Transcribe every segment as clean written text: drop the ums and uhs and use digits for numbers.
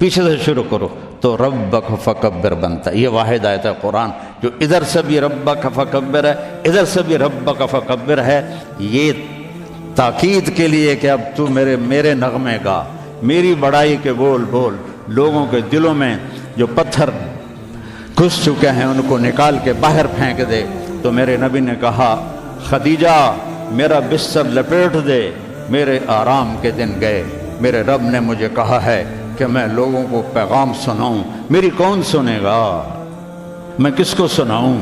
پیچھے سے شروع کرو تو ربک فکبر بنتا ہے۔ یہ واحد آیت ہے قرآن جو ادھر سے بھی ربک فکبر ہے، ادھر سے بھی ربک فکبر ہے، یہ تاکید کے لیے کہ اب تو میرے نغمے گا، میری بڑائی کے بول بول، لوگوں کے دلوں میں جو پتھر گھس چکے ہیں ان کو نکال کے باہر پھینک دے۔ تو میرے نبی نے کہا خدیجہ میرا بستر لپیٹ دے، میرے آرام کے دن گئے، میرے رب نے مجھے کہا ہے کہ میں لوگوں کو پیغام سناؤں، میری کون سنے گا، میں کس کو سناؤں،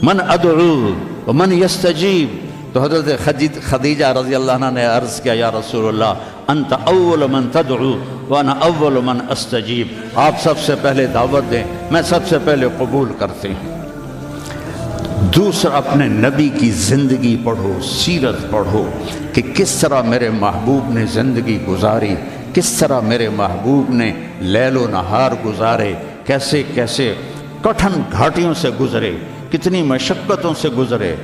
من ادعو ومن یستجیب۔ تو حضرت خدیجہ رضی اللہ عنہ نے عرض کیا یا رسول اللہ انت اول من تدعو وانا اول من استجیب، آپ سب سے پہلے دعوت دیں، میں سب سے پہلے قبول کرتی ہوں۔ دوسرا اپنے نبی کی زندگی پڑھو، سیرت پڑھو کہ کس طرح میرے محبوب نے زندگی گزاری، کس طرح میرے محبوب نے لیل و نہار گزارے، کیسے کیسے کٹھن گھاٹیوں سے گزرے، کتنی مشقتوں سے گزرے۔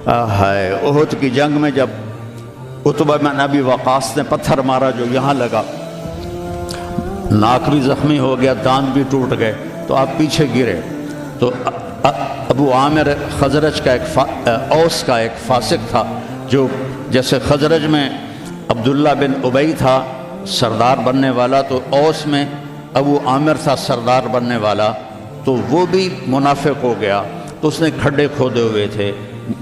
ہائے احد کی جنگ میں جب عتبہ بن ابی وقاص نے پتھر مارا جو یہاں لگا، ناک بھی زخمی ہو گیا، دانت بھی ٹوٹ گئے، تو آپ پیچھے گرے۔ تو ابو عامر خزرج کا اوس کا ایک فاسق تھا، جو جیسے خزرج میں عبداللہ بن ابی تھا سردار بننے والا، تو اوس میں ابو عامر تھا سردار بننے والا، تو وہ بھی منافق ہو گیا۔ تو اس نے کھڈے کھودے ہوئے تھے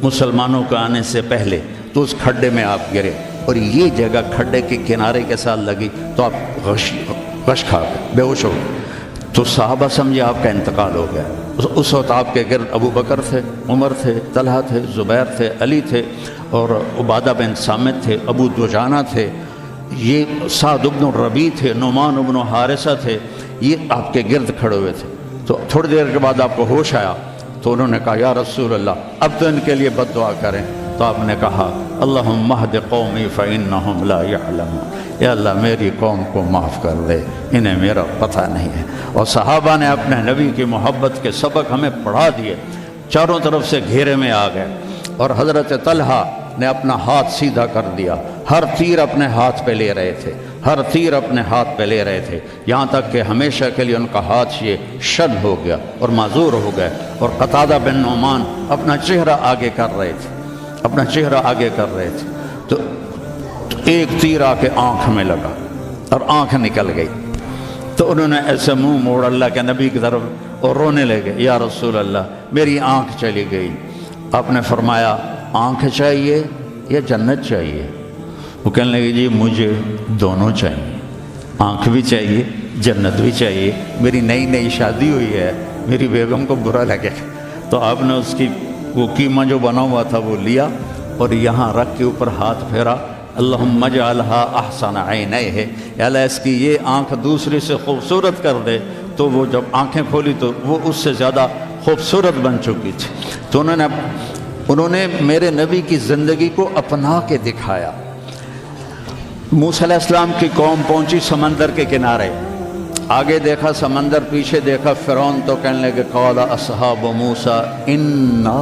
مسلمانوں کے آنے سے پہلے، تو اس کھڈے میں آپ گرے، اور یہ جگہ کھڈے کے کنارے کے ساتھ لگی، تو آپ غش کھا گئے، بے ہوش ہو گئے۔ تو صحابہ سمجھے آپ کا انتقال ہو گیا۔ اس وقت آپ کے گرد ابو بکر تھے، عمر تھے، طلحہ تھے، زبیر تھے، علی تھے، اور عبادہ بن صامت تھے، ابو دجانہ تھے، یہ سعد بن الربیع تھے، نعمان بن حارثہ تھے، یہ آپ کے گرد کھڑے ہوئے تھے۔ تو تھوڑی دیر کے بعد آپ کو ہوش آیا، تو انہوں نے کہا یا رسول اللہ اب تو ان کے لیے بد دعا کریں۔ تو آپ نے کہا اللہم اہد قومی فإنہم لا یعلمون، یا اللہ میری قوم کو معاف کر دے، انہیں میرا پتہ نہیں ہے۔ اور صحابہ نے اپنے نبی کی محبت کے سبق ہمیں پڑھا دیے، چاروں طرف سے گھیرے میں آ گئے، اور حضرت طلحہ نے اپنا ہاتھ سیدھا کر دیا، ہر تیر اپنے ہاتھ پہ لے رہے تھے، ہر تیر اپنے ہاتھ پہ لے رہے تھے، یہاں تک کہ ہمیشہ کے لیے ان کا ہاتھ یہ شل ہو گیا اور معذور ہو گئے۔ اور قتادہ بن نعمان اپنا چہرہ آگے کر رہے تھے، اپنا چہرہ آگے کر رہے تھے، تو ایک تیر آ کے آنکھ میں لگا اور آنکھ نکل گئی۔ تو انہوں نے ایسے منہ موڑ اللہ کے نبی کی طرف اور رونے لگے، یا رسول اللہ میری آنکھ چلی گئی۔ آپ نے فرمایا آنکھ چاہیے یا جنت چاہیے؟ وہ کہنے لگے جی مجھے دونوں چاہیے، آنکھ بھی چاہیے، جنت بھی چاہیے، میری نئی نئی شادی ہوئی ہے، میری بیگم کو برا لگے۔ تو آپ نے اس کی وہ قیمہ جو بنا ہوا تھا وہ لیا اور یہاں رکھ کے اوپر ہاتھ پھیرا، اللہم اجعلھا احسن عینیہ، یا اللہ اس کی یہ آنکھ دوسری سے خوبصورت کر دے۔ تو وہ جب آنکھیں کھولی تو وہ اس سے زیادہ خوبصورت بن چکی تھی۔ تو انہوں نے میرے نبی کی زندگی کو اپنا کے دکھایا۔ موسیٰ علیہ السلام کی قوم پہنچی سمندر کے کنارے، آگے دیکھا سمندر، پیچھے دیکھا فرعون، تو کہنے لگے قال اصحاب موسیٰ انا،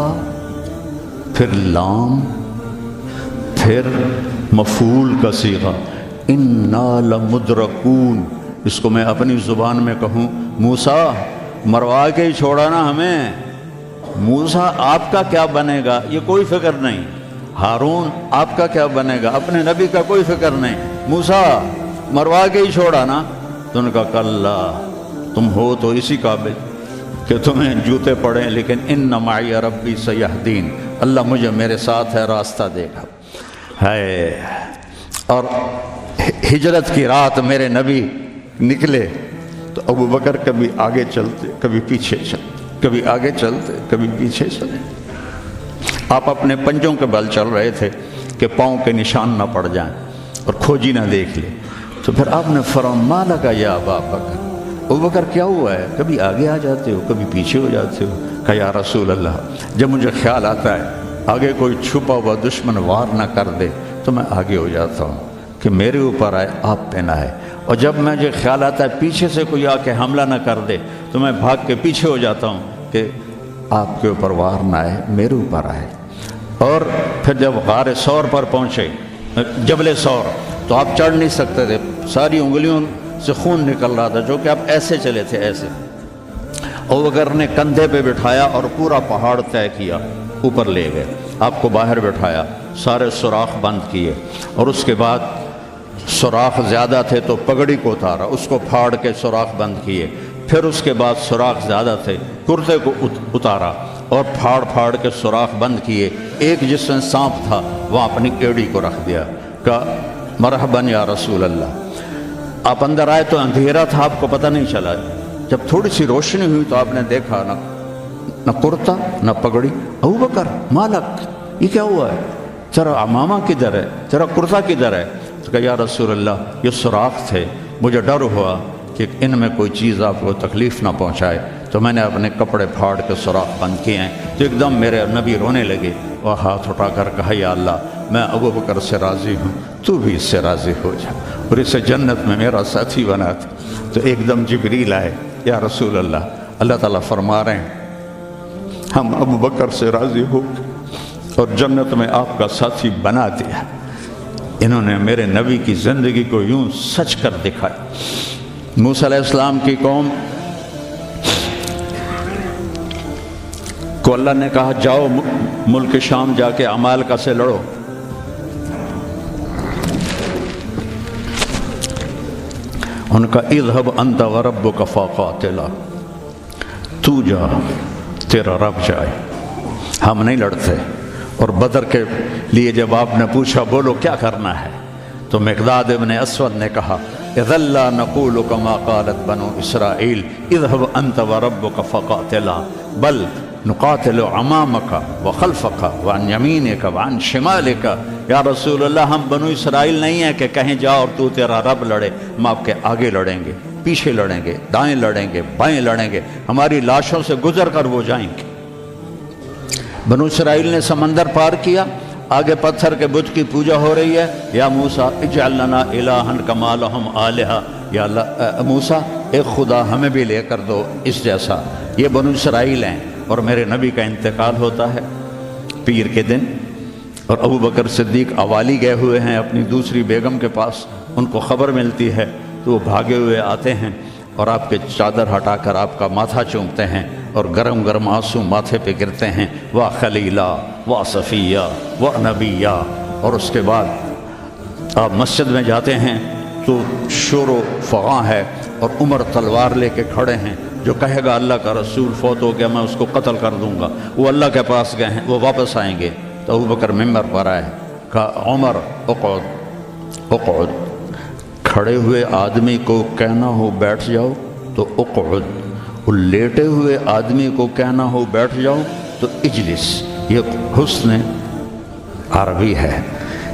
پھر لام، پھر مفعول کا صیغہ، انا لمدرکون۔ اس کو میں اپنی زبان میں کہوں، موسیٰ مروا کے ہی چھوڑا نا ہمیں، موسیٰ آپ کا کیا بنے گا یہ کوئی فکر نہیں، ہارون آپ کا کیا بنے گا، اپنے نبی کا کوئی فکر نہیں، موسیٰ مروا کے ہی چھوڑا نا۔ تو ان کا کلا، تم ہو تو اسی قابل کہ تمہیں جوتے پڑیں، لیکن ان معی ربی سیہدین، اللہ مجھے میرے ساتھ ہے، راستہ دے گا ہے۔ اور ہجرت کی رات میرے نبی نکلے تو ابو بکر کبھی آگے چلتے کبھی پیچھے چلتے، کبھی آگے چلتے کبھی پیچھے چلتے۔ آپ اپنے پنجوں کے بل چل رہے تھے کہ پاؤں کے نشان نہ پڑ جائیں اور کھوجی نہ دیکھ لے۔ تو پھر آپ نے فرمایا ما لکا یا ابا بکر، ابو بکر کیا ہوا ہے، کبھی آگے آ جاتے ہو کبھی پیچھے ہو جاتے ہو؟ کہا یا رسول اللہ جب مجھے خیال آتا ہے آگے کوئی چھپا ہوا دشمن وار نہ کر دے تو میں آگے ہو جاتا ہوں کہ میرے اوپر آئے، آپ پہ نہ آئے، اور جب مجھے خیال آتا ہے پیچھے سے کوئی آ کے حملہ نہ کر دے تو میں بھاگ کے پیچھے ہو جاتا ہوں کہ آپ کے اوپر وار نہ آئے، میرے اوپر آئے۔ اور پھر جب غار ثور پر پہنچے، جبل ثور، تو آپ چڑھ نہیں سکتے تھے، ساری انگلیوں سے خون نکل رہا تھا، جو کہ اب ایسے چلے تھے ایسے۔ ابوبکر نے کندھے پہ بٹھایا اور پورا پہاڑ طے کیا، اوپر لے گئے، آپ کو باہر بٹھایا، سارے سوراخ بند کیے، اور اس کے بعد سوراخ زیادہ تھے تو پگڑی کو اتارا، اس کو پھاڑ کے سوراخ بند کیے، پھر اس کے بعد سوراخ زیادہ تھے، کرتے کو اتارا اور پھاڑ پھاڑ کے سوراخ بند کیے۔ ایک جس میں سانپ تھا وہاں اپنی ایڑی کو رکھ دیا، کہا مرحباً یا رسول اللہ۔ آپ اندر آئے تو اندھیرا تھا، آپ کو پتہ نہیں چلا، جب تھوڑی سی روشنی ہوئی تو آپ نے دیکھا نہ کرتا نہ پگڑی۔ ابوبکر مالک، یہ کیا ہوا ہے؟ تیرا عمامہ کدھر ہے؟ تیرا کرتا کدھر ہے؟ تو کہا یا رسول اللہ یہ سوراخ تھے، مجھے ڈر ہوا کہ ان میں کوئی چیز آپ کو تکلیف نہ پہنچائے، تو میں نے اپنے کپڑے پھاڑ کے سوراخ بند کیے ہیں۔ تو ایک دم میرے نبی رونے لگے اور ہاتھ اٹھا کر کہا یا اللہ میں ابوبکر سے راضی ہوں، تو بھی اس سے راضی ہو جا اور اسے جنت میں میرا ساتھی بنا دے۔ تو ایک دم جبریل آئے، یا رسول اللہ، اللہ تعالیٰ فرما رہے ہیں ہم ابوبکر سے راضی ہو اور جنت میں آپ کا ساتھی بنا دیا۔ انہوں نے میرے نبی کی زندگی کو یوں سچ کر دکھایا۔ موسیٰ علیہ السلام کی قوم کو اللہ نے کہا جاؤ ملک شام جا کے عمالقہ سے لڑو۔ ان کا اذهب انت وربک فقاتلا، تو جا تیرا رب جائے، ہم نہیں لڑتے۔ اور بدر کے لیے جب آپ نے پوچھا بولو کیا کرنا ہے، تو مقداد ابن اسود نے کہا اذا لا نقول كما قالت بنو اسرائیل اذهب انت وربک فقاتلا بل نقاتل امامک وخلفک وعن یمینک وعن شمالک۔ یا رسول اللہ ہم بنو اسرائیل نہیں ہیں کہ کہیں جاؤ اور تو تیرا رب لڑے، ہم آپ کے آگے لڑیں گے، پیچھے لڑیں گے، دائیں لڑیں گے، بائیں لڑیں گے، ہماری لاشوں سے گزر کر وہ جائیں گے۔ بنو اسرائیل نے سمندر پار کیا، آگے پتھر کے بت کی پوجا ہو رہی ہے۔ یا موسیٰ اجعل لنا الہا کما لہم آلہہ، یا اللہ موسیٰ ایک خدا ہمیں بھی لے کر دو اس جیسا۔ یہ بنو اسرائیل ہیں، اور میرے نبی کا انتقال ہوتا ہے پیر کے دن، اور ابوبکر صدیق اوالی گئے ہوئے ہیں اپنی دوسری بیگم کے پاس، ان کو خبر ملتی ہے تو وہ بھاگے ہوئے آتے ہیں اور آپ کے چادر ہٹا کر آپ کا ماتھا چومتے ہیں اور گرم گرم آنسو ماتھے پہ گرتے ہیں، وا خلیلہ وا صفیہ وا نبیہ۔ اور اس کے بعد آپ مسجد میں جاتے ہیں تو شور و فغاں ہے، اور عمر تلوار لے کے کھڑے ہیں، جو کہے گا اللہ کا رسول فوت ہو گیا میں اس کو قتل کر دوں گا، وہ اللہ کے پاس گئے ہیں، وہ واپس آئیں گے۔ تو ابوبکر ممبر پر آئے، کہا عمر اقعد اقعد، کھڑے ہوئے آدمی کو کہنا ہو بیٹھ جاؤ تو اقعد، اور لیٹے ہوئے آدمی کو کہنا ہو بیٹھ جاؤ تو اجلس۔ یہ حسن عربی ہے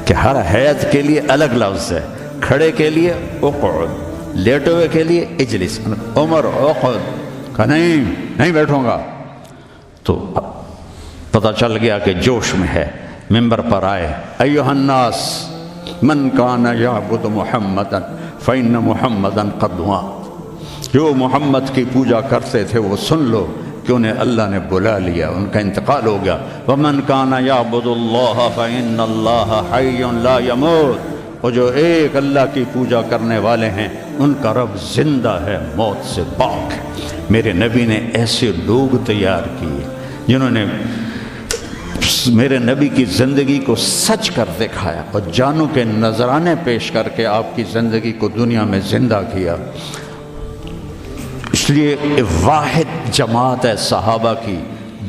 کہ ہر حیت کے لیے الگ لفظ ہے، کھڑے کے لیے اقعد، لیٹے ہوئے کے لیے اجلس۔ عمر اقعد، کہا نہیں بیٹھوں گا۔ تو پتہ چل گیا کہ جوش میں ہے، ممبر پر آئے، ایھا الناس من کان یعبد محمدا فإن محمدا قد مات، جو محمد کی پوجا کرتے تھے وہ سن لو کہ انہیں اللہ نے بلا لیا، ان کا انتقال ہو گیا۔ ومن کان یعبد اللہ فإن اللہ حی لا یموت، اور جو ایک اللہ کی پوجا کرنے والے ہیں ان کا رب زندہ ہے، موت سے پاک ہے۔ میرے نبی نے ایسے لوگ تیار کیے جنہوں نے میرے نبی کی زندگی کو سچ کر دکھایا اور جانوں کے نذرانے پیش کر کے آپ کی زندگی کو دنیا میں زندہ کیا۔ اس لیے واحد جماعت ہے صحابہ کی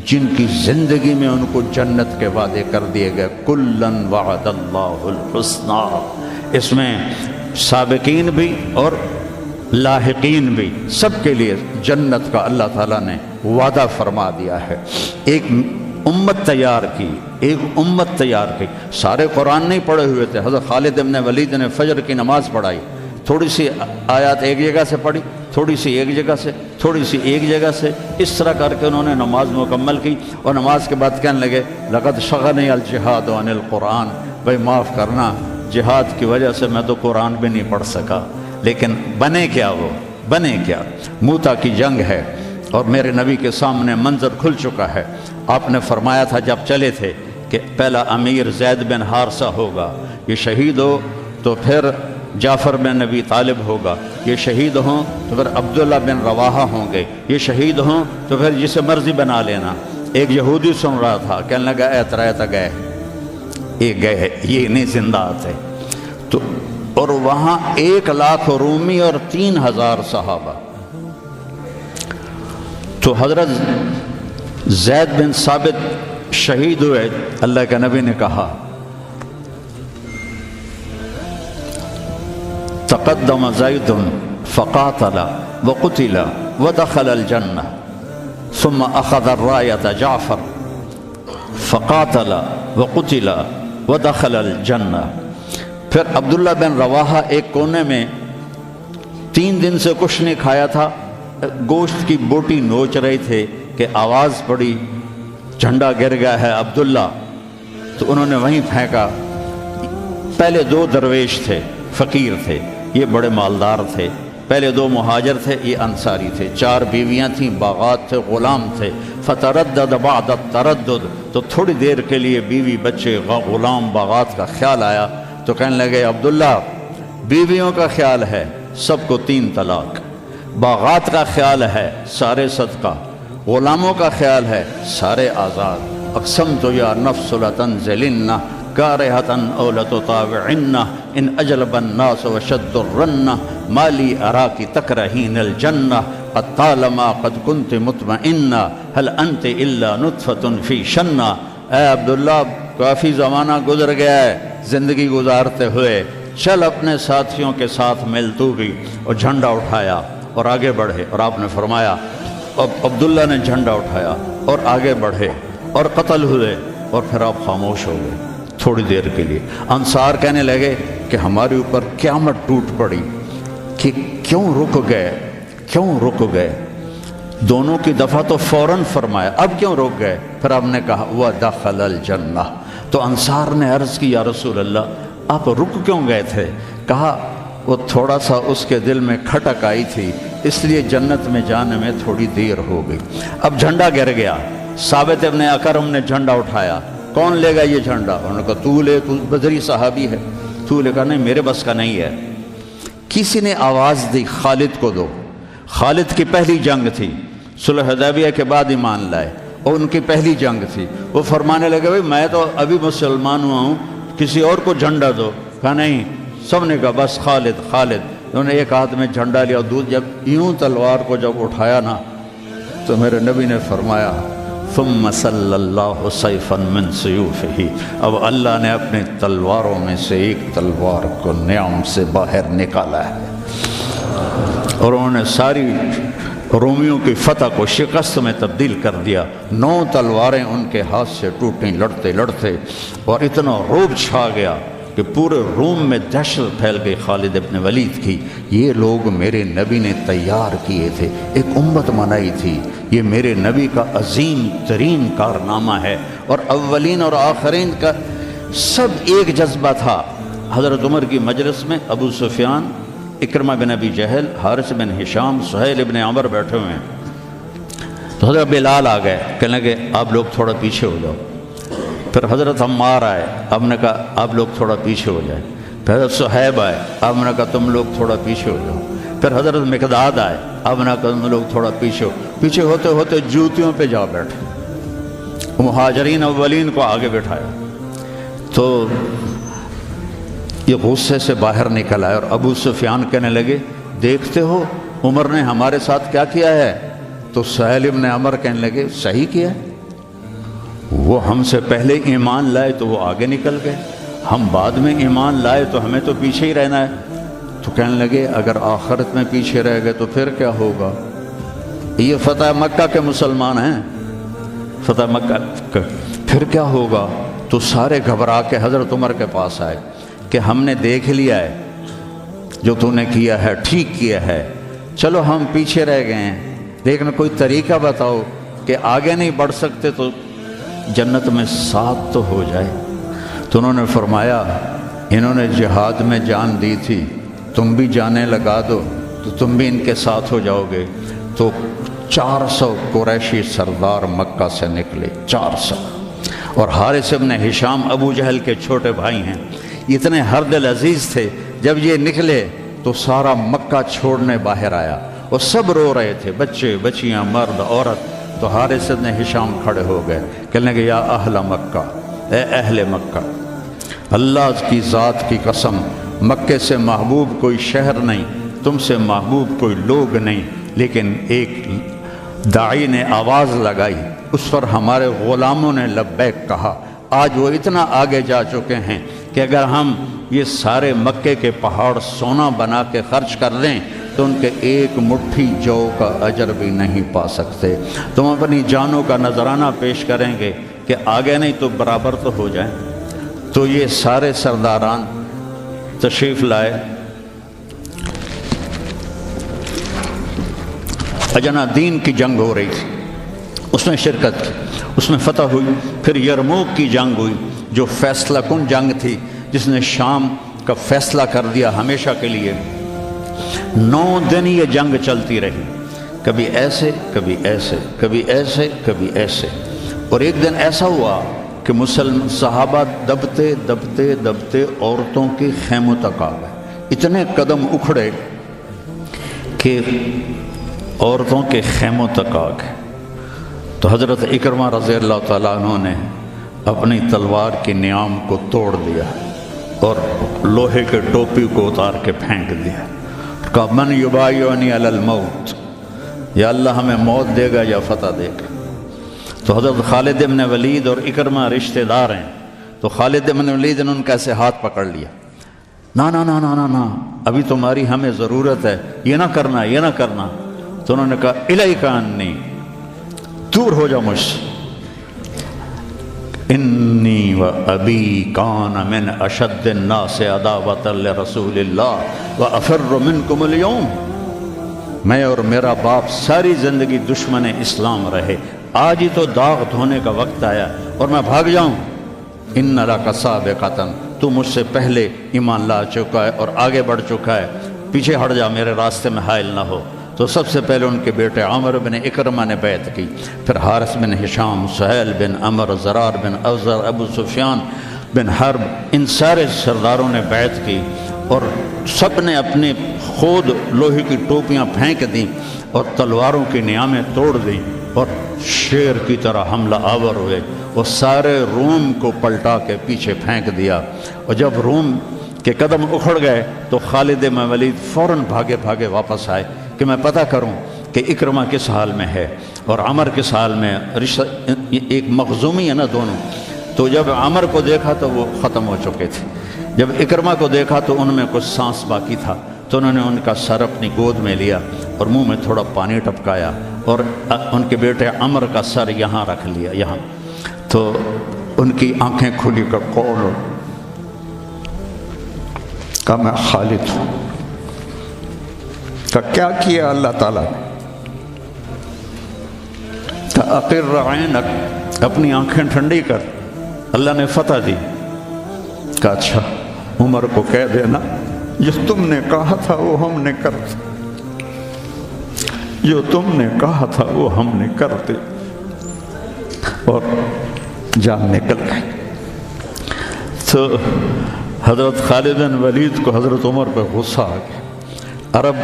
جن کی زندگی میں ان کو جنت کے وعدے کر دیے گئے، کلن وعد اللہ الحسنی۔ اس میں سابقین بھی اور لاحقین بھی، سب کے لیے جنت کا اللہ تعالیٰ نے وعدہ فرما دیا ہے۔ ایک امت تیار کی، ایک امت تیار کی۔ سارے قرآن نہیں پڑھے ہوئے تھے، حضرت خالد بن ولید نے فجر کی نماز پڑھائی، تھوڑی سی آیات ایک جگہ سے پڑھی، تھوڑی سی ایک جگہ سے، تھوڑی سی ایک جگہ سے، اس طرح کر کے انہوں نے نماز مکمل کی۔ اور نماز کے بعد کہنے لگے لقد شغلنی الجہاد عن القرآن، بھائی معاف کرنا، جہاد کی وجہ سے میں تو قرآن بھی نہیں پڑھ سکا۔ لیکن بنے کیا، وہ بنے کیا؟ موتا کی جنگ ہے اور میرے نبی کے سامنے منظر کھل چکا ہے۔ آپ نے فرمایا تھا جب چلے تھے کہ پہلا امیر زید بن حارثہ ہوگا، یہ شہید ہو تو پھر جعفر بن ابی طالب ہوگا، یہ شہید ہوں تو پھر عبداللہ بن رواحہ ہوں گے، یہ شہید ہوں تو پھر جسے مرضی بنا لینا۔ ایک یہودی سن رہا تھا، کہنے لگا اے ترائے گئے، یہ گئے، یہ نہیں زندہ آتے۔ تو اور وہاں 1,00,000 رومی اور 3,000 صحابہ۔ تو حضرت زید بن ثابت شہید ہوئے، اللہ کے نبی نے کہا تقدم زید فقاتل وقتل ودخل الجنہ ثم اخذ الراية جعفر فقاتل وقتل ودخل الجنہ۔ پھر عبداللہ بن رواحہ ایک کونے میں 3 دن سے کچھ نہیں کھایا تھا، گوشت کی بوٹی نوچ رہے تھے کہ آواز پڑی جھنڈا گر گیا ہے عبداللہ، تو انہوں نے وہیں پھینکا۔ پہلے 2 درویش تھے، فقیر تھے، یہ بڑے مالدار تھے، پہلے 2 مہاجر تھے، یہ انصاری تھے، 4 بیویاں تھیں، باغات تھے، غلام تھے۔ فتردد بعد التردد، تو تھوڑی دیر کے لیے بیوی بچے غلام باغات کا خیال آیا، تو کہنے لگے عبداللہ بیویوں کا خیال ہے سب کو 3 طلاق، باغات کا خیال ہے سارے صدقہ، غلاموں کا خیال ہے سارے آزاد۔ اقسمت یا نفس لتنزلن کارہۃ او لتطاوعن ان اجلب الناس وشد الرن ما لی اراکی تکرہین الجنہ قد طالما قد کنت مطمئنہ هل انت الا نطفۃ فی شنہ۔ اے عبداللہ کافی زمانہ گزر گیا ہے زندگی گزارتے ہوئے، چل اپنے ساتھیوں کے ساتھ مل تو بھی۔ اور جھنڈا اٹھایا اور آگے بڑھے، اور آپ نے فرمایا، اب عبداللہ نے جھنڈا اٹھایا اور آگے بڑھے اور قتل ہوئے، اور پھر آپ خاموش ہو گئے تھوڑی دیر کے لیے۔ انصار کہنے لگے کہ ہمارے اوپر قیامت ٹوٹ پڑی کہ کیوں رک گئے۔ دونوں کی دفعہ تو فوراً فرمایا، اب کیوں رک گئے؟ پھر آپ نے کہا وَدَخَلَ الْجَنَّةَ۔ تو انصار نے عرض کی یا رسول اللہ آپ رک کیوں گئے تھے؟ کہا وہ تھوڑا سا اس کے دل میں کھٹک آئی تھی، اس لیے جنت میں جانے میں تھوڑی دیر ہو گئی۔ اب جھنڈا گر گیا، ثابت ابن اکرم نے جھنڈا اٹھایا، کون لے گا یہ جھنڈا؟ انہوں نے کہا تو لے، تو بدری صحابی ہے، تو لے۔ کہا نہیں میرے بس کا نہیں ہے۔ کسی نے آواز دی خالد کو دو۔ خالد کی پہلی جنگ تھی، صلح حدیبیہ کے بعد ایمان لائے، اور ان کی پہلی جنگ تھی۔ وہ فرمانے لگے بھائی میں تو ابھی مسلمان ہوا ہوں، کسی اور کو جھنڈا دو۔ کہا نہیں، سب نے کہا بس خالد۔ انہوں نے ایک ہاتھ میں جھنڈا لیا، جب یوں تلوار کو جب اٹھایا نا تو میرے نبی نے فرمایا ثم صلی اللہ سیفا من سیوفہ، اب اللہ نے اپنے تلواروں میں سے ایک تلوار کو نیام سے باہر نکالا ہے، اور انہوں نے ساری رومیوں کی فتح کو شکست میں تبدیل کر دیا۔ 9 تلواریں ان کے ہاتھ سے ٹوٹیں لڑتے لڑتے، اور اتنا رعب چھا گیا کہ پورے روم میں دہشت پھیل گئی خالد ابن ولید کی۔ یہ لوگ میرے نبی نے تیار کیے تھے، ایک امت بنائی تھی، یہ میرے نبی کا عظیم ترین کارنامہ ہے، اور اولین اور آخرین کا سب ایک جذبہ تھا۔ حضرت عمر کی مجلس میں ابو سفیان، اکرمہ بن ابی جہل، حارث بن ہشام، سہیل ابن عمر بیٹھے ہوئے ہیں، تو حضرت بلال آ گئے، کہنے لگے آپ لوگ تھوڑا پیچھے ہو جاؤ۔ پھر حضرت عمار آئے، آپ نے کہا آپ لوگ تھوڑا پیچھے ہو جائیں۔ پھر حضرت صہیب آئے، آپ نے کہا تم لوگ تھوڑا پیچھے ہو جاؤ۔ پھر حضرت مقداد آئے، آپ نے کہا تم لوگ تھوڑا پیچھے ہوتے ہوتے جوتیوں پہ جا بیٹھے، مہاجرین اولین کو آگے بٹھایا۔ تو یہ غصے سے باہر نکل آئے، اور ابو سفیان کہنے لگے دیکھتے ہو عمر نے ہمارے ساتھ کیا کیا ہے؟ تو سہیل ابن عمر کہنے لگے صحیح کیا ہے، وہ ہم سے پہلے ایمان لائے تو وہ آگے نکل گئے، ہم بعد میں ایمان لائے تو ہمیں تو پیچھے ہی رہنا ہے۔ تو کہنے لگے اگر آخرت میں پیچھے رہ گئے تو پھر کیا ہوگا؟ یہ فتح مکہ کے مسلمان ہیں، فتح مکہ پھر کیا ہوگا؟ تو سارے گھبرا کے حضرت عمر کے پاس آئے کہ ہم نے دیکھ لیا ہے جو تو نے کیا ہے ٹھیک کیا ہے، چلو ہم پیچھے رہ گئے ہیں، لیکن کوئی طریقہ بتاؤ کہ آگے نہیں بڑھ سکتے تو جنت میں ساتھ تو ہو جائے۔ تو انہوں نے فرمایا انہوں نے جہاد میں جان دی تھی، تم بھی جانیں لگا دو تو تم بھی ان کے ساتھ ہو جاؤ گے۔ تو 400 قریشی سردار مکہ سے نکلے، 400، اور حارث ابن ہشام ابو جہل کے چھوٹے بھائی ہیں، اتنے ہر دل عزیز تھے جب یہ نکلے تو سارا مکہ چھوڑنے باہر آیا اور سب رو رہے تھے، بچے بچیاں مرد عورت۔ تو حارث بن ہشام کھڑے ہو گئے، کہنے کہ یا اہل مکہ، اے اہل مکہ، اللہ کی ذات کی قسم، مکے سے محبوب کوئی شہر نہیں، تم سے محبوب کوئی لوگ نہیں، لیکن ایک داعی نے آواز لگائی، اس پر ہمارے غلاموں نے لبیک کہا۔ آج وہ اتنا آگے جا چکے ہیں کہ اگر ہم یہ سارے مکے کے پہاڑ سونا بنا کے خرچ کر دیں تو ان کے ایک مٹھی جو کا اجر بھی نہیں پا سکتے۔ تم اپنی جانوں کا نذرانہ پیش کریں گے کہ آگے نہیں تو برابر تو ہو جائیں۔ تو یہ سارے سرداران تشریف لائے، اجنا دین کی جنگ ہو رہی تھی، اس میں شرکت کی، اس میں فتح ہوئی۔ پھر یرموک کی جنگ ہوئی جو فیصلہ کن جنگ تھی، جس نے شام کا فیصلہ کر دیا ہمیشہ کے لیے۔ 9 دن یہ جنگ چلتی رہی، کبھی ایسے کبھی ایسے کبھی ایسے کبھی ایسے، اور ایک دن ایسا ہوا کہ مسلم صحابہ دبتے دبتے دبتے عورتوں کے خیموں تک آ گئے، اتنے قدم اکھڑے کہ عورتوں کے خیموں تک آ گئے۔ تو حضرت اکرمہ رضی اللہ تعالیٰ عنہ نے اپنی تلوار کی نیام کو توڑ دیا اور لوہے کے ٹوپی کو اتار کے پھینک دیا، کہا من یبایعنی علی الموت، یا اللہ ہمیں موت دے گا یا فتح دے گا۔ تو حضرت خالد بن ولید اور اکرمہ رشتہ دار ہیں، تو خالد بن ولید نے ان کا ایسے ہاتھ پکڑ لیا، نا نا نا نا نا نا، ابھی تمہاری ہمیں ضرورت ہے، یہ نہ کرنا یہ نہ کرنا۔ تو انہوں نے کہا الیک عنی، دور ہو جاؤ مجھ سے، انی و ابی کان من اشد الناس عداوۃ لرسول اللہ و افر منکم اليوم، میں اور میرا باپ ساری زندگی دشمن اسلام رہے، آج ہی تو داغ دھونے کا وقت آیا اور میں بھاگ جاؤں۔ ان لک سابقۃ، تو مجھ سے پہلے ایمان لا چکا ہے اور آگے بڑھ چکا ہے، پیچھے ہٹ جا، میرے راستے میں حائل نہ ہو۔ تو سب سے پہلے ان کے بیٹے عامر بن اکرمہ نے بیعت کی، پھر حارث بن ہشام، سہیل بن عمر، زرار بن اوزر، ابو سفیان بن حرب، ان سارے سرداروں نے بیعت کی، اور سب نے اپنے خود لوہے کی ٹوپیاں پھینک دیں اور تلواروں کی نیامیں توڑ دیں اور شیر کی طرح حملہ آور ہوئے اور سارے روم کو پلٹا کے پیچھے پھینک دیا۔ اور جب روم کے قدم اکھڑ گئے تو خالد بن ولید فوراً بھاگے بھاگے واپس آئے کہ میں پتہ کروں کہ اکرمہ کس حال میں ہے اور عمر کس حال میں، رشتہ ایک مخزومی ہے نا دونوں۔ تو جب عمر کو دیکھا تو وہ ختم ہو چکے تھے، جب اکرمہ کو دیکھا تو ان میں کچھ سانس باقی تھا، تو انہوں نے ان کا سر اپنی گود میں لیا اور منہ میں تھوڑا پانی ٹپکایا اور ان کے بیٹے عمر کا سر یہاں رکھ لیا، یہاں۔ تو ان کی آنکھیں کھلی کر کون ہو؟ کہا میں خالد ہوں۔ کہا کیا کیا اللہ تعالیٰ نے؟ کہا اقر عینک، اپنی آنکھیں ٹھنڈی کر، اللہ نے فتح دی۔ کہا اچھا، عمر کو کہہ دینا جو تم نے کہا تھا وہ ہم نے کر دیا، جو تم نے کہا تھا وہ ہم نے کر دی۔ اور جان نکل گئی۔ تو حضرت خالد بن ولید کو حضرت عمر پہ غصہ آ گیا۔ عرب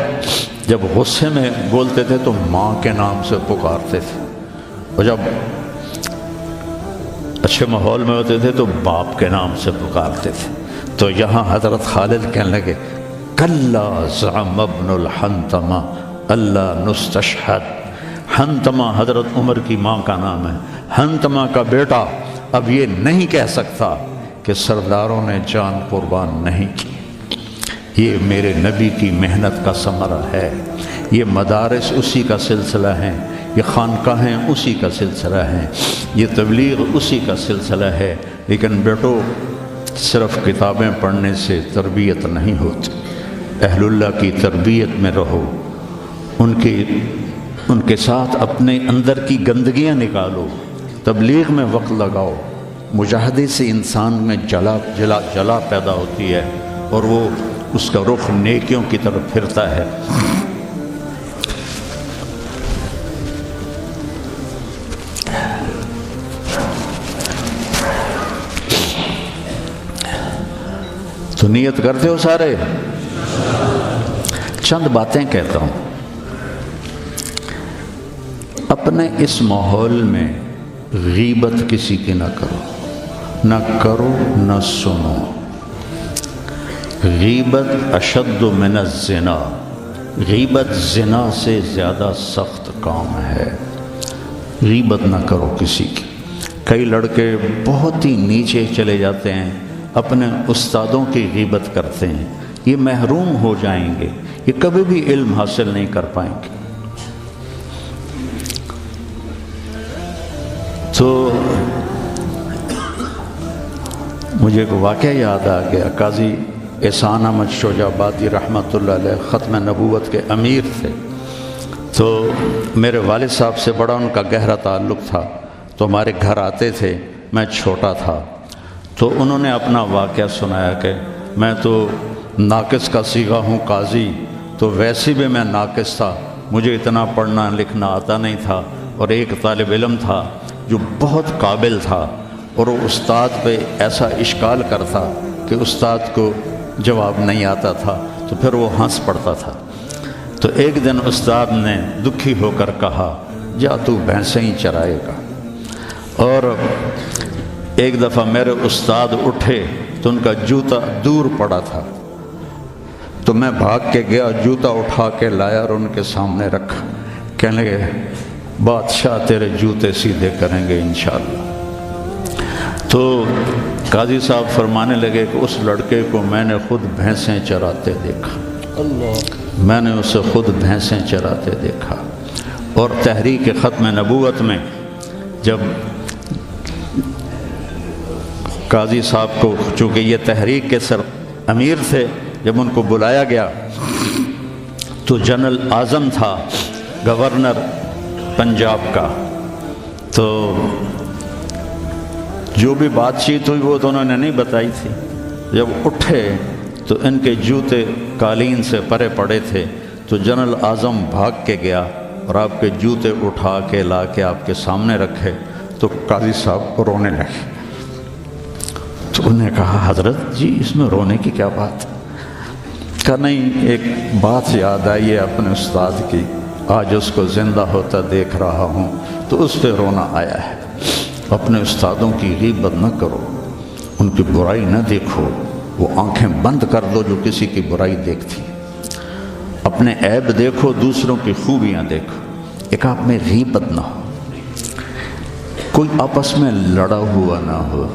جب غصے میں بولتے تھے تو ماں کے نام سے پکارتے تھے، اور جب اچھے ماحول میں ہوتے تھے تو باپ کے نام سے پکارتے تھے۔ تو یہاں حضرت خالد کہنے لگے کلا زعم ابن الحنتمہ اللہ نستشہد۔ حنتمہ حضرت عمر کی ماں کا نام ہے، حنتمہ کا بیٹا اب یہ نہیں کہہ سکتا کہ سرداروں نے جان قربان نہیں کی۔ یہ میرے نبی کی محنت کا ثمرہ ہے، یہ مدارس اسی کا سلسلہ ہیں، یہ خانقاہیں اسی کا سلسلہ ہیں، یہ تبلیغ اسی کا سلسلہ ہے۔ لیکن بیٹو، صرف کتابیں پڑھنے سے تربیت نہیں ہوتی، اہل اللہ کی تربیت میں رہو، ان کے ساتھ اپنے اندر کی گندگیاں نکالو، تبلیغ میں وقت لگاؤ۔ مجاہدے سے انسان میں جلا پیدا ہوتی ہے اور وہ اس کا رخ نیکیوں کی طرف پھرتا ہے۔ تو تو نیت کرتے ہو سارے؟ چند باتیں کہتا ہوں. اپنے اس ماحول میں غیبت کسی کی نہ کرو، نہ کرو نہ سنو. غیبت اشد من الزنا، غیبت زنا سے زیادہ سخت کام ہے. غیبت نہ کرو کسی کی. کئی لڑکے بہت ہی نیچے چلے جاتے ہیں، اپنے استادوں کی غیبت کرتے ہیں. یہ محروم ہو جائیں گے، یہ کبھی بھی علم حاصل نہیں کر پائیں گے. تو مجھے ایک واقعہ یاد آ گیا. قاضی احسان احمد شجاع آبادی رحمۃ اللہ علیہ ختم نبوت کے امیر تھے. تو میرے والد صاحب سے بڑا ان کا گہرا تعلق تھا. تو ہمارے گھر آتے تھے، میں چھوٹا تھا. تو انہوں نے اپنا واقعہ سنایا کہ میں تو ناقص کا صیغہ ہوں قاضی، تو ویسے بھی میں ناقص تھا، مجھے اتنا پڑھنا لکھنا آتا نہیں تھا. اور ایک طالب علم تھا جو بہت قابل تھا، اور وہ استاد پہ ایسا اشکال کرتا کہ استاد کو جواب نہیں آتا تھا، تو پھر وہ ہنس پڑتا تھا. تو ایک دن استاد نے دکھی ہو کر کہا جا تو بھینسیں ہی چرائے گا. اور ایک دفعہ میرے استاد اٹھے تو ان کا جوتا دور پڑا تھا. تو میں بھاگ کے گیا، جوتا اٹھا کے لایا اور ان کے سامنے رکھا. کہنے لگے بادشاہ تیرے جوتے سیدھے کریں گے انشاءاللہ. تو قاضی صاحب فرمانے لگے کہ اس لڑکے کو میں نے خود بھینسیں چراتے دیکھا، میں نے اسے خود بھینسیں چراتے دیکھا. اور تحریک ختم نبوت میں جب قاضی صاحب کو، چونکہ یہ تحریک کے سر امیر تھے، جب ان کو بلایا گیا تو جنرل اعظم تھا گورنر پنجاب کا. تو جو بھی بات چیت ہوئی وہ تو انہوں نے نہیں بتائی تھی. جب اٹھے تو ان کے جوتے قالین سے پرے پڑے تھے. تو جنرل اعظم بھاگ کے گیا اور آپ کے جوتے اٹھا کے لا کے آپ کے سامنے رکھے. تو قاضی صاحب رونے لگے. تو انہوں نے کہا حضرت جی اس میں رونے کی کیا بات؟ کہا نہیں، ایک بات یاد آئی ہے اپنے استاد کی، آج اس کو زندہ ہوتا دیکھ رہا ہوں تو اس پہ رونا آیا ہے. اپنے استادوں کی غیبت نہ کرو، ان کی برائی نہ دیکھو. وہ آنکھیں بند کر دو جو کسی کی برائی دیکھتی. اپنے عیب دیکھو، دوسروں کی خوبیاں دیکھو. ایک آپ میں غیبت نہ ہو. کوئی آپس میں لڑا ہوا نہ ہو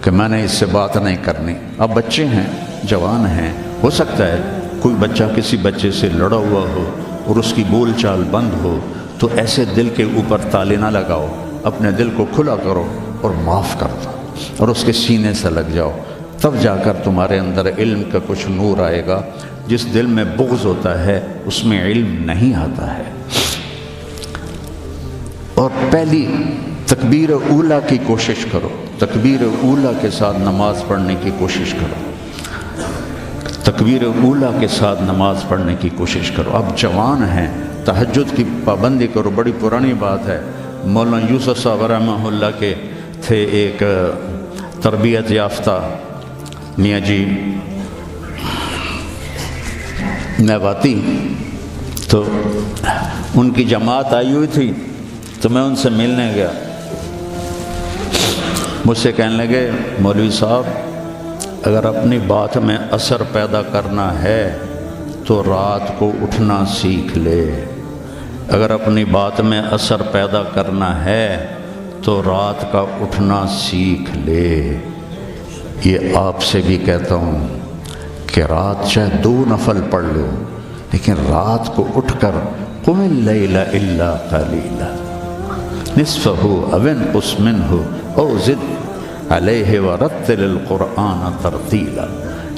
کہ میں نے اس سے بات نہیں کرنی. اب بچے ہیں، جوان ہیں، ہو سکتا ہے کوئی بچہ کسی بچے سے لڑا ہوا ہو اور اس کی بول چال بند ہو، تو ایسے دل کے اوپر تالے نہ لگاؤ. اپنے دل کو کھلا کرو اور معاف کر دو اور اس کے سینے سے لگ جاؤ. تب جا کر تمہارے اندر علم کا کچھ نور آئے گا. جس دل میں بغض ہوتا ہے اس میں علم نہیں آتا ہے. اور پہلی تکبیر اولیٰ کی کوشش کرو. تکبیر اولیٰ کے ساتھ نماز پڑھنے کی کوشش کرو. تکبیر اولیٰ کے ساتھ نماز پڑھنے کی کوشش کرو. آپ جوان ہیں، تہجد کی پابندی کرو. بڑی پرانی بات ہے. مولانا یوسف صاحب رحمہ اللہ کے تھے ایک تربیت یافتہ میاں جی نباتی. تو ان کی جماعت آئی ہوئی تھی تو میں ان سے ملنے گیا. مجھ سے کہنے لگے مولوی صاحب اگر اپنی بات میں اثر پیدا کرنا ہے تو رات کو اٹھنا سیکھ لے. اگر اپنی بات میں اثر پیدا کرنا ہے تو رات کا اٹھنا سیکھ لے. یہ آپ سے بھی کہتا ہوں کہ رات چاہے 2 نفل پڑھ لو، لیکن رات کو اٹھ کر قم اللیل الا قلیلا نصفہ او انقص منہ او زد علیہ ورتل القرآن ترتیلا.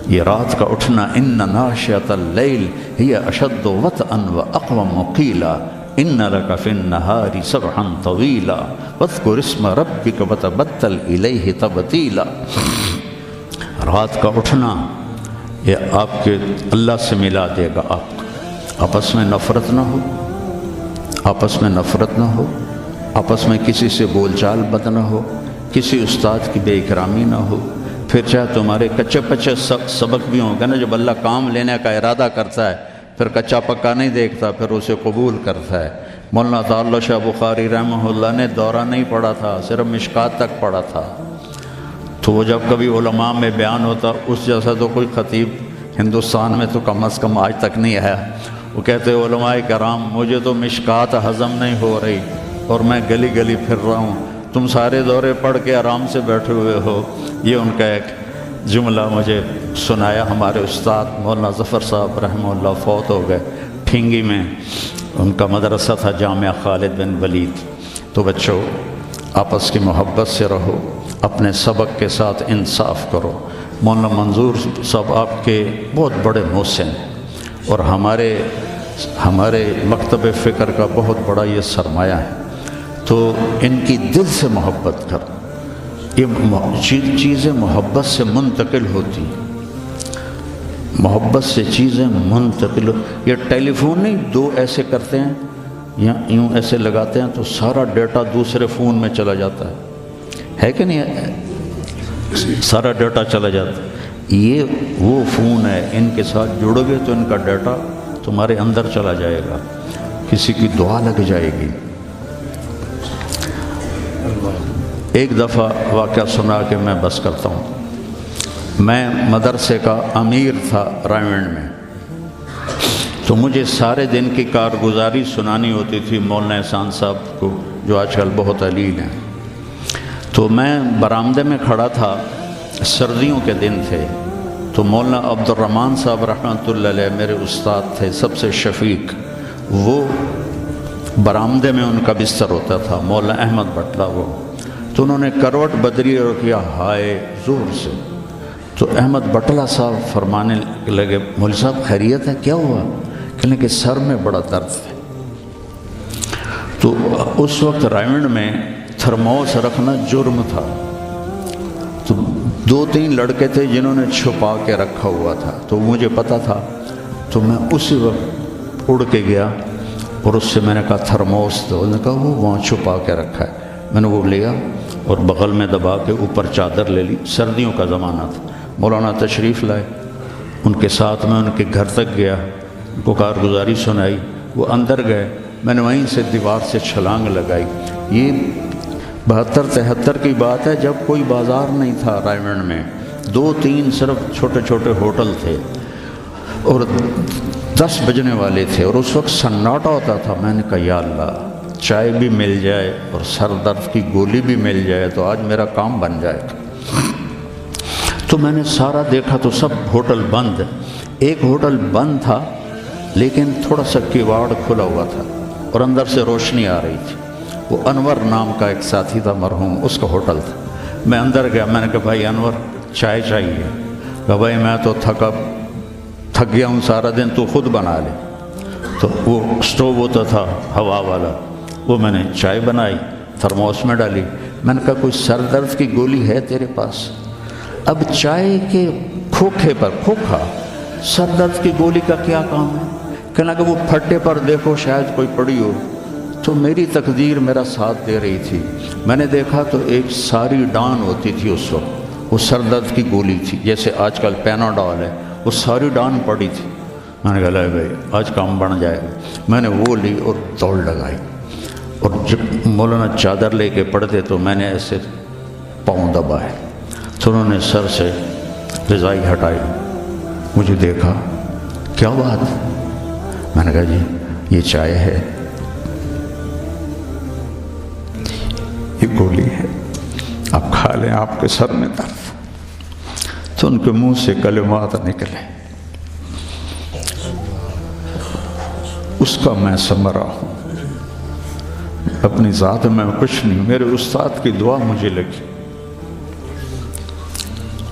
یہ رات کا اٹھنا ان ناشئۃ اللیل ہی اشد وطئا واقوم قیلا ان لک فی النہار سبحا طویلا واذکر اسم ربک وتبتل الیہ تبتیلا. رات کا اٹھنا یہ آپ کے اللہ سے ملا دے گا. آپ آپس میں نفرت نہ ہو، آپس میں نفرت نہ ہو، آپس میں کسی سے بول چال بد نہ ہو، کسی استاد کی بے اکرامی نہ ہو. پھر پھر چاہے تمہارے کچے پچے سبق بھی ہوں گے نا، جب اللہ کام لینے کا ارادہ کرتا ہے پھر کچا پکا نہیں دیکھتا، پھر اسے قبول کرتا ہے۔ مولانا تعالی شاہ بخاری رحمہ اللہ نے دورہ نہیں پڑھا تھا، صرف مشکات تک پڑھا تھا، تو وہ جب کبھی علماء میں بیان ہوتا اس جیسا تو کوئی خطیب ہندوستان میں تو کم از کم آج تک نہیں آیا۔ وہ کہتے علماء کرام مجھے تو مشکات ہضم نہیں ہو رہی اور میں گلی گلی پھر رہا ہوں، تم سارے دورے پڑھ کے آرام سے بیٹھے ہوئے ہو۔ یہ ان کا ایک جملہ مجھے سنایا ہمارے استاد مولانا ظفر صاحب رحمہ اللہ، فوت ہو گئے ٹھینگی میں، ان کا مدرسہ تھا جامعہ خالد بن ولید۔ تو بچوں آپس کی محبت سے رہو، اپنے سبق کے ساتھ انصاف کرو۔ مولانا منظور صاحب آپ کے بہت بڑے محسن اور ہمارے مکتب فکر کا بہت بڑا یہ سرمایہ ہے، تو ان کی دل سے محبت کرو۔ یہ چیزیں محبت سے منتقل ہوتی، محبت سے چیزیں منتقل۔ یہ ٹیلی فون نہیں، دو ایسے کرتے ہیں یا یوں ایسے لگاتے ہیں تو سارا ڈیٹا دوسرے فون میں چلا جاتا ہے کہ نہیں؟ سارا ڈیٹا چلا جاتا ہے۔ یہ وہ فون ہے، ان کے ساتھ جڑو گے تو ان کا ڈیٹا تمہارے اندر چلا جائے گا، کسی کی دعا لگ جائے گی۔ ایک دفعہ واقعہ سنا کہ میں بس کرتا ہوں۔ میں مدرسے کا امیر تھا رائیونڈ میں، تو مجھے سارے دن کی کارگزاری سنانی ہوتی تھی مولانا احسان صاحب کو، جو آج کل بہت علیل ہیں۔ تو میں برآمدے میں کھڑا تھا، سردیوں کے دن تھے، تو مولانا عبد الرحمن صاحب رحمۃ اللہ علیہ میرے استاد تھے، سب سے شفیق، وہ برآمدے میں ان کا بستر ہوتا تھا، مولانا احمد بٹلہ وہ، تو انہوں نے کروٹ بدلی اور کیا ہائے زور سے، تو احمد بٹلہ صاحب فرمانے لگے مولوی صاحب خیریت ہے، کیا ہوا؟ کہنے کہ سر میں بڑا درد ہے۔ تو اس وقت رائیونڈ میں تھرموس رکھنا جرم تھا، تو 2-3 لڑکے تھے جنہوں نے چھپا کے رکھا ہوا تھا، تو مجھے پتا تھا، تو میں اسی وقت اڑ کے گیا اور اس سے میں نے کہا تھرموس دو، انہوں نے کہا وہ وہاں چھپا کے رکھا ہے۔ میں نے وہ لیا اور بغل میں دبا کے اوپر چادر لے لی، سردیوں کا زمانہ تھا۔ مولانا تشریف لائے، ان کے ساتھ میں ان کے گھر تک گیا، ان کو کارگزاری سنائی، وہ اندر گئے، میں نے وہیں سے دیوار سے چھلانگ لگائی۔ یہ 72-73 کی بات ہے، جب کوئی بازار نہیں تھا رائیونڈ میں، 2-3 صرف چھوٹے چھوٹے ہوٹل تھے اور 10 بجنے والے تھے، اور اس وقت سناٹا ہوتا تھا۔ میں نے کہا یا اللہ، چائے بھی مل جائے اور سر درد کی گولی بھی مل جائے تو آج میرا کام بن جائے گا۔ تو میں نے سارا دیکھا تو سب ہوٹل بند، ایک ہوٹل بند تھا لیکن تھوڑا سا کیواڑ کھلا ہوا تھا اور اندر سے روشنی آ رہی تھی۔ وہ انور نام کا ایک ساتھی تھا مرحوم، اس کا ہوٹل تھا۔ میں اندر گیا، میں نے کہا بھائی انور چائے چاہیے؟ کہا بھائی میں تو تھک گیا ہوں سارا دن، تو خود بنا لے۔ تو وہ سٹوو ہوتا تھا ہوا والا، وہ میں نے چائے بنائی، تھرموس میں ڈالی۔ میں نے کہا کوئی سر درد کی گولی ہے تیرے پاس؟ اب چائے کے کھوکھے پر کھوکھا، سر درد کی گولی کا کیا کام ہے؟ کہنا کہ وہ پھٹے پر دیکھو شاید کوئی پڑی ہو۔ تو میری تقدیر میرا ساتھ دے رہی تھی، میں نے دیکھا تو ایک ساری ڈان ہوتی تھی اس وقت، وہ سر درد کی گولی تھی، جیسے آج کل پیناڈول ہے، وہ ساری ڈان پڑی تھی۔ میں نے کہا لے بھائی آج کام بن جائے گا۔ میں نے وہ لی اور دوڑ لگائی، اور جب مولانا چادر لے کے پڑھتے تو میں نے ایسے پاؤں دبائے، تو انہوں نے سر سے رضائی ہٹائی، مجھے دیکھا، کیا بات؟ میں نے کہا جی یہ چائے ہے، یہ گولی ہے، آپ کھا لیں، آپ کے سر میں درد۔ تو ان کے منہ سے کلمات نکلے، اس کا میں ثمرہ ہوں، اپنی ذات میں کچھ نہیں، میرے استاد کی دعا مجھے لگی۔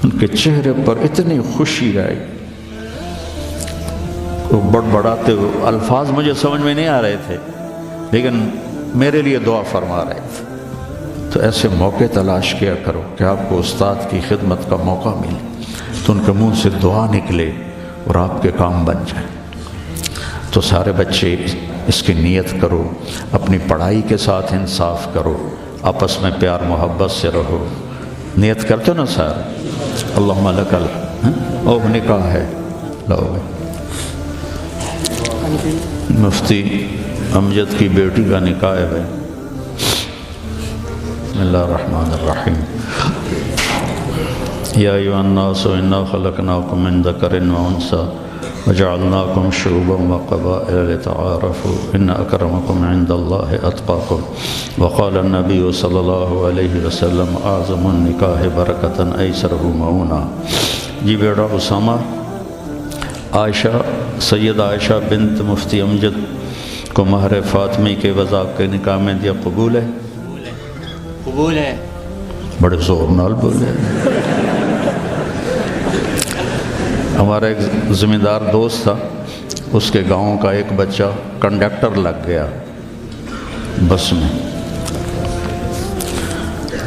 ان کے چہرے پر اتنی خوشی آئی، وہ بڑبڑاتے ہوئے، الفاظ مجھے سمجھ میں نہیں آ رہے تھے لیکن میرے لیے دعا فرما رہے تھے۔ تو ایسے موقع تلاش کیا کرو کہ آپ کو استاد کی خدمت کا موقع ملے، تو ان کے منہ سے دعا نکلے اور آپ کے کام بن جائے۔ تو سارے بچے اس کی نیت کرو، اپنی پڑھائی کے ساتھ انصاف کرو، آپس میں پیار محبت سے رہو۔ نیت کرتے ہو نا سارے؟ اللہم لکل او نکاح ہے لو مفتی امجد کی بیٹی کا نکاح ہے بھائی. بسم اللہ الرحمن الرحیم. یا ایھا الناس انا خلقناکم من ذکر و انثی وجعلناکم شعوبا وقبائل لتعارفوا ان اکرمکم عند اللہ اتقاکم. وقال النبی صلی اللہ علیہ وسلم اعظم النکاح برکۃ ایسرہ معونہ. جی بیٹا اسامہ، عائشہ سید عائشہ بنت مفتی امجد کو مہر فاطمی کے وضع کے نکاح میں دیا. قبول ہے؟ قبول ہے. بڑے زور نال بولے. ہمارا ایک زمیندار دوست تھا، اس کے گاؤں کا ایک بچہ کنڈکٹر لگ گیا بس میں.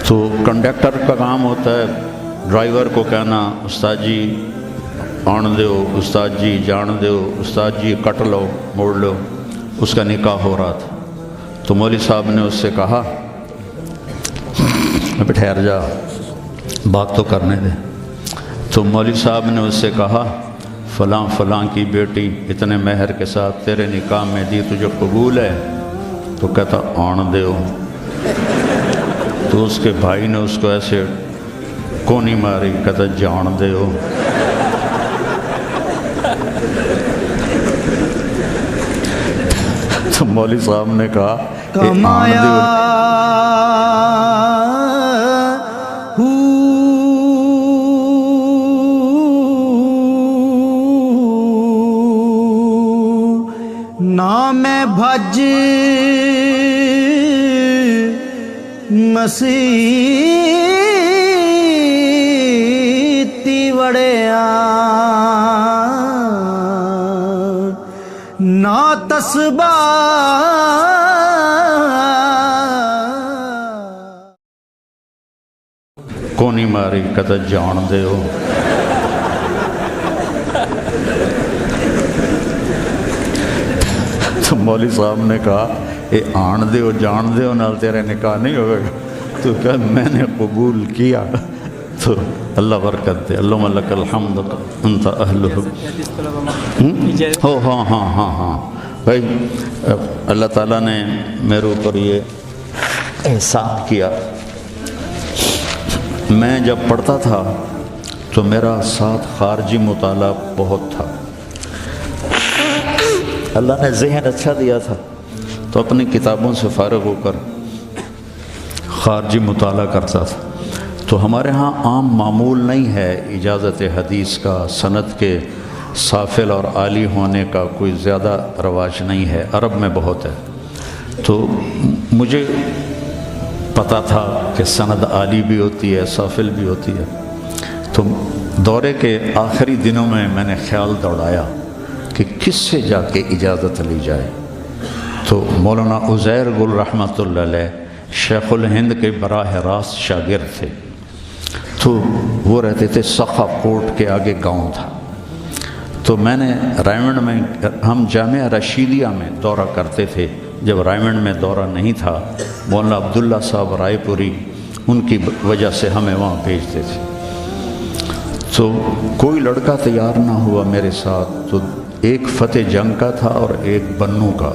تو کنڈکٹر کا کام ہوتا ہے ڈرائیور کو کہنا استاد جی آن دیو، استاد جی جان دیو، استاد جی کٹ لو موڑ لو. اس کا نکاح ہو رہا تھا تو مولوی صاحب نے اس سے کہا ابھی ٹھہر جا بات تو کرنے دے. تو مولوی صاحب نے اس سے کہا فلاں فلاں کی بیٹی اتنے مہر کے ساتھ تیرے نکاح میں دی، تجھے قبول ہے؟ تو کہتا آن دیو. تو اس کے بھائی نے اس کو ایسے کونی ماری، کہتا جان دیو. تو مولوی صاحب نے کہا کمایا نام بھج مسیتی وڑیا نا تسبا کونی ماری، کہتا جان دیو. تو مولوی صاحب نے کہا اے آن دیو جان دیو نال تیرے نکاح نہیں ہوئے گا. تو کہا میں نے قبول کیا. تو اللہ برکت دے. اللہم لک الحمد انت اہلہ. ہاں ہاں ہاں ہاں بھائی، اللہ تعالیٰ نے میرے اوپر یہ احسان کیا. میں جب پڑھتا تھا تو میرا ساتھ خارجی مطالعہ بہت تھا. اللہ نے ذہن اچھا دیا تھا تو اپنی کتابوں سے فارغ ہو کر خارجی مطالعہ کرتا تھا. تو ہمارے ہاں عام معمول نہیں ہے اجازت حدیث کا، سند کے سافل اور عالی ہونے کا کوئی زیادہ رواج نہیں ہے، عرب میں بہت ہے. تو مجھے پتہ تھا کہ سند عالی بھی ہوتی ہے، سافل بھی ہوتی ہے. تو دورے کے آخری دنوں میں نے خیال دوڑایا کہ کس سے جا کے اجازت لی جائے. تو مولانا عزیر گل رحمۃ اللہ علیہ شیخ الہند کے براہ راست شاگرد تھے. تو وہ رہتے تھے سخا کوٹ کے آگے گاؤں تھا. تو میں نے رائمنڈ میں، ہم جامعہ رشیدیہ میں دورہ کرتے تھے. جب رائمنڈ میں دورہ نہیں تھا، مولانا عبداللہ صاحب رائے پوری ان کی وجہ سے ہمیں وہاں بھیجتے تھے. تو کوئی لڑکا تیار نہ ہوا میرے ساتھ. تو ایک فتح جنگ کا تھا اور ایک بنو کا.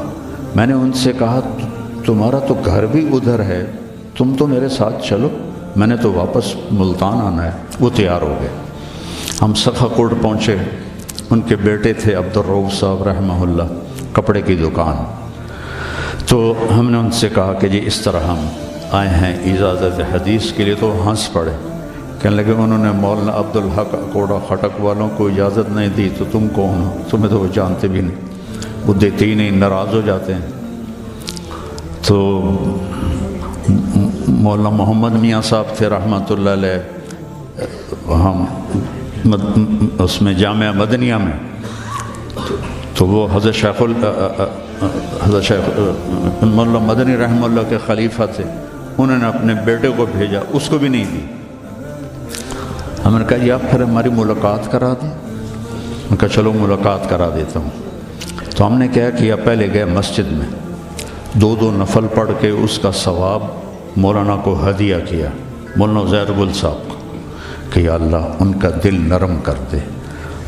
میں نے ان سے کہا تمہارا تو گھر بھی ادھر ہے، تم تو میرے ساتھ چلو، میں نے تو واپس ملتان آنا ہے. وہ تیار ہو گئے. ہم سخا کوٹ پہنچے. ان کے بیٹے تھے عبدالرؤف صاحب رحمہ اللہ، کپڑے کی دکان. تو ہم نے ان سے کہا کہ جی اس طرح ہم آئے ہیں اجازت حدیث کے لیے. تو ہنس پڑے، کہنے لگے انہوں نے مولانا عبدالحق کوڑا خٹک والوں کو اجازت نہیں دی تو تم کون ہو؟ تمہیں تو وہ جانتے بھی نہیں، وہ دیتے ہی نہیں، ناراض ہو جاتے ہیں. تو مولانا محمد میاں صاحب تھے رحمۃ اللہ علیہ، ہم اس میں جامعہ مدنیہ میں. تو وہ حضرت شیخ مولانا مدنی رحمہ اللہ کے خلیفہ تھے. انہوں نے اپنے بیٹے کو بھیجا، اس کو بھی نہیں دی. ہم نے کہا یا پھر ہماری ملاقات کرا دیں. میں نے کہا چلو ملاقات کرا دیتا ہوں. تو ہم نے کیا کیا، پہلے گئے مسجد میں، 2 نفل پڑھ کے اس کا ثواب مولانا کو ہدیہ کیا، مولانا عزیر گل صاحب کو، کہ یا اللہ ان کا دل نرم کر دے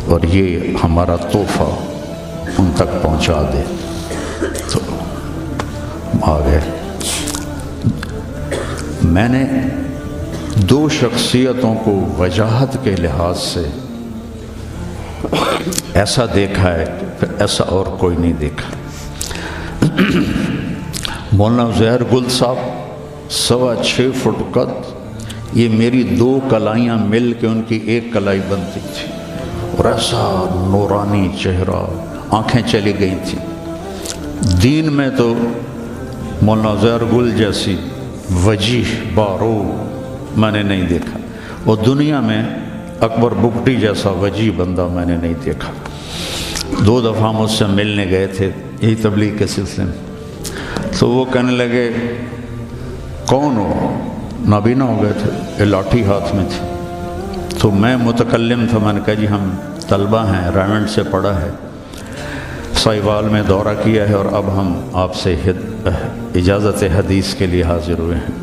اور یہ ہمارا تحفہ ان تک پہنچا دے۔ تو آ گئے۔ میں نے دو شخصیتوں کو وجاہت کے لحاظ سے ایسا دیکھا ہے کہ پھر ایسا اور کوئی نہیں دیکھا۔ مولانا زہر گل صاحب 6.25 فٹ قد، یہ میری 2 کلائیاں مل کے ان کی 1 کلائی بنتی تھی، اور ایسا نورانی چہرہ، آنکھیں چلی گئی تھیں۔ دین میں تو مولانا زہر گل جیسی وجیح بارو میں نے نہیں دیکھا، اور دنیا میں اکبر بگٹی جیسا وجیح بندہ میں نے نہیں دیکھا۔ 2 دفعہ مجھ سے ملنے گئے تھے یہی تبلیغ کے سلسلے میں، تو وہ کہنے لگے کون ہو؟ نابینا ہو گئے تھے، یہ لاٹھی ہاتھ میں تھی۔ تو میں متکلم تھا، میں نے کہا جی ہم طلبہ ہیں، رائمنڈ سے پڑھا ہے، سائیوال میں دورہ کیا ہے، اور اب ہم آپ سے اجازت حدیث کے لیے حاضر ہوئے ہیں۔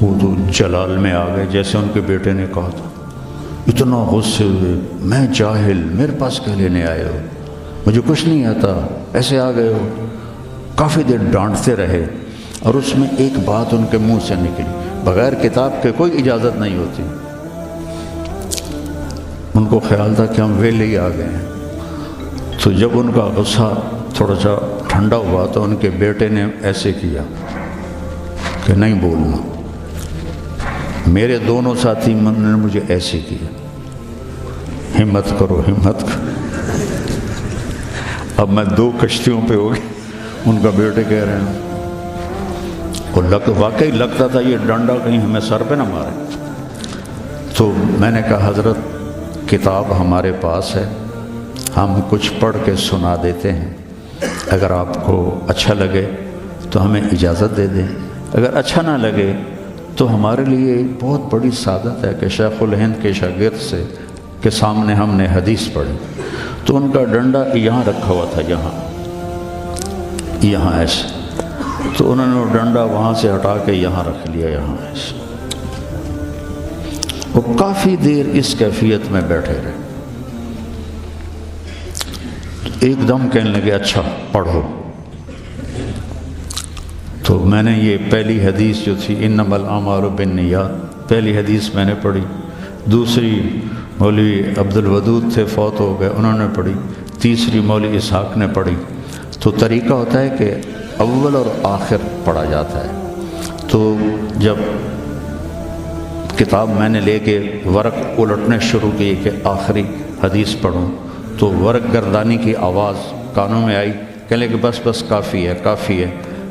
وہ تو جلال میں آ گئے، جیسے ان کے بیٹے نے کہا تھا، اتنا غصے ہوئے، میں جاہل، میرے پاس کیا لینے آئے ہو، مجھے کچھ نہیں آتا، ایسے آ گئے ہو۔ کافی دیر ڈانٹتے رہے، اور اس میں ایک بات ان کے منہ سے نکلی، بغیر کتاب کے کوئی اجازت نہیں ہوتی۔ ان کو خیال تھا کہ ہم ویلے ہی آ گئے ہیں۔ تو جب ان کا غصہ تھوڑا سا ٹھنڈا ہوا تو ان کے بیٹے نے ایسے کیا کہ نہیں بولنا۔ میرے دونوں ساتھی نے مجھے ایسے کیا، ہمت کرو ہمت کرو۔ اب میں 2 کشتیوں پہ ہو گیا، ان کا بیٹے کہہ رہے ہیں، اور واقعی لگتا تھا یہ ڈنڈا کہیں ہمیں سر پہ نہ مارے۔ تو میں نے کہا حضرت کتاب ہمارے پاس ہے، ہم کچھ پڑھ کے سنا دیتے ہیں، اگر آپ کو اچھا لگے تو ہمیں اجازت دے دیں، اگر اچھا نہ لگے تو ہمارے لیے بہت بڑی سعادت ہے کہ شیخ الہند کے شاگرد سے کے سامنے ہم نے حدیث پڑھی۔ تو ان کا ڈنڈا یہاں رکھا ہوا تھا، یہاں ایسے، تو انہوں نے وہ ڈنڈا وہاں سے ہٹا کے یہاں رکھ لیا، یہاں ایسے۔ وہ کافی دیر اس کیفیت میں بیٹھے رہے، ایک دم کہنے لگے اچھا پڑھو۔ تو میں نے یہ پہلی حدیث جو تھی انما الاعمال بالنیات، پہلی حدیث میں نے پڑھی، دوسری مولوی عبد الودود تھے فوت ہو گئے، انہوں نے پڑھی، تیسری مولوی اسحاق نے پڑھی۔ تو طریقہ ہوتا ہے کہ اول اور آخر پڑھا جاتا ہے۔ تو جب کتاب میں نے لے کے ورق الٹنے شروع کیے کہ آخری حدیث پڑھوں، تو ورق گردانی کی آواز کانوں میں آئی، کہنے کہ بس بس کافی ہے کافی ہے،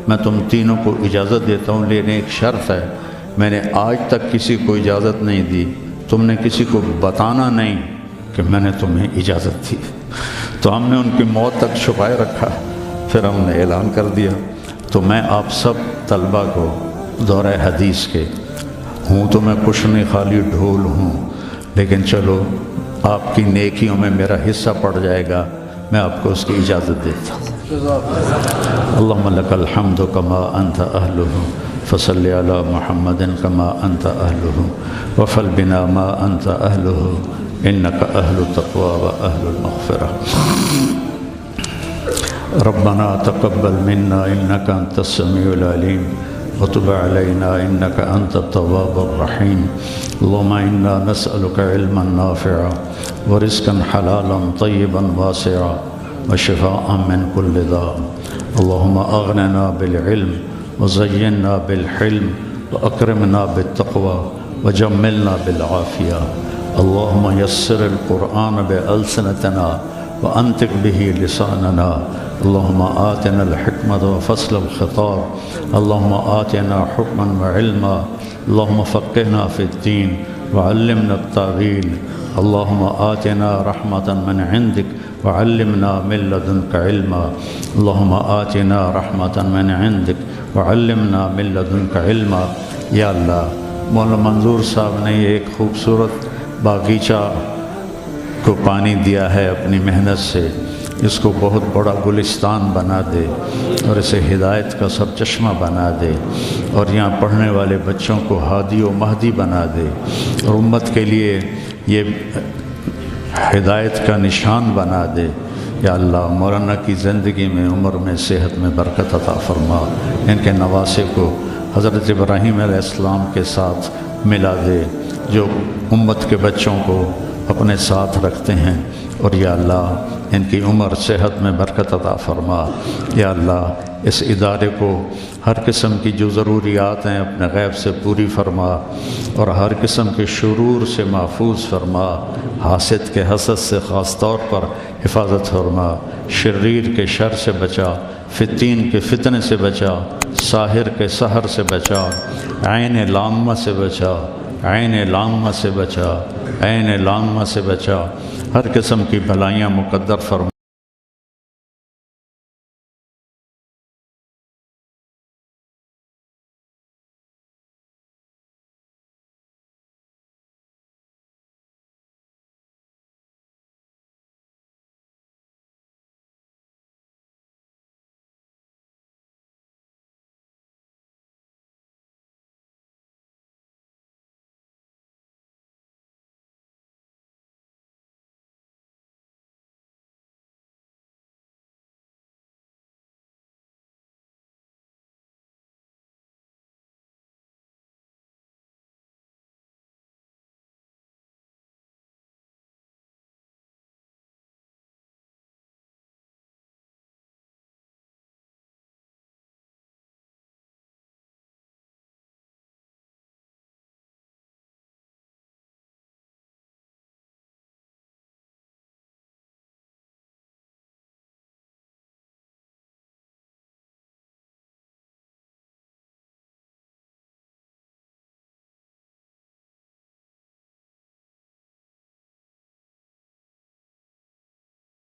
میں تم تینوں کو اجازت دیتا ہوں، لیکن ایک شرط ہے، میں نے آج تک کسی کو اجازت نہیں دی، تم نے کسی کو بتانا نہیں کہ میں نے تمہیں اجازت دی۔ تو ہم نے ان کی موت تک چھپائے رکھا، پھر ہم نے اعلان کر دیا۔ تو میں آپ سب طلبہ کو دورہ حدیث کے ہوں تو میں کچھ نہیں، خالی ڈھول ہوں، لیکن چلو آپ کی نیکیوں میں میرا حصہ پڑ جائے گا، میں آپ کو اس کی اجازت دیتا ہوں۔ اللہم لک الحمد کما انت اہلہ فصل علی محمد کما انت اہلہ وفل بنا ما انت اہلہ انک اہل التقوی و اہل المغفرہ۔ ربنا تقبل منا انک انت السمیع العلیم وتب علینا انک انت التواب الرحیم۔ اللہم انا نسألک علما نافعا ورزقا حلالا طیبا واسعا وشفاء من كل داء۔ اللہم اغننا بالعلم وزیننا بالحلم واکرمنا بالتقوی وجملنا بالعافیہ۔ اللہم یسر القرآن بألسنتنا وانطق به لساننا۔ اللہم آتنا الحکمت وفصل الخطاب۔ اللہم آتنا حکما وعلما۔ اللہم فقہنا فی الدین وعلمنا التاویل۔ اللہم آتنا رحمتا من عندک وعلمنا من لدنک علما۔ اللہم آتنا رحمتا من عندک وعلمنا من لدنک علما۔ یا اللہ، مولانا منظور صاحب نے ایک خوبصورت باغیچہ کو پانی دیا ہے اپنی محنت سے، اس کو بہت بڑا گلستان بنا دے اور اسے ہدایت کا سرچشمہ بنا دے، اور یہاں پڑھنے والے بچوں کو ہادی و مہدی بنا دے، اور امت کے لیے یہ ہدایت کا نشان بنا دے۔ یا اللہ مولانا کی زندگی میں، عمر میں، صحت میں برکت عطا فرما، ان کے نواسے کو حضرت ابراہیم علیہ السلام کے ساتھ ملا دے جو امت کے بچوں کو اپنے ساتھ رکھتے ہیں، اور یا اللہ ان کی عمر صحت میں برکت عطا فرما۔ یا اللہ اس ادارے کو ہر قسم کی جو ضروریات ہیں اپنے غیب سے پوری فرما، اور ہر قسم کے شرور سے محفوظ فرما، حاسد کے حسد سے خاص طور پر حفاظت فرما، شریر کے شر سے بچا، فتین کے فتنے سے بچا، ساحر کے سحر سے بچا، عین لامہ سے بچا، عین لامہ سے بچا، عین لامہ سے بچا، ہر قسم کی بھلائیاں مقدر فرما۔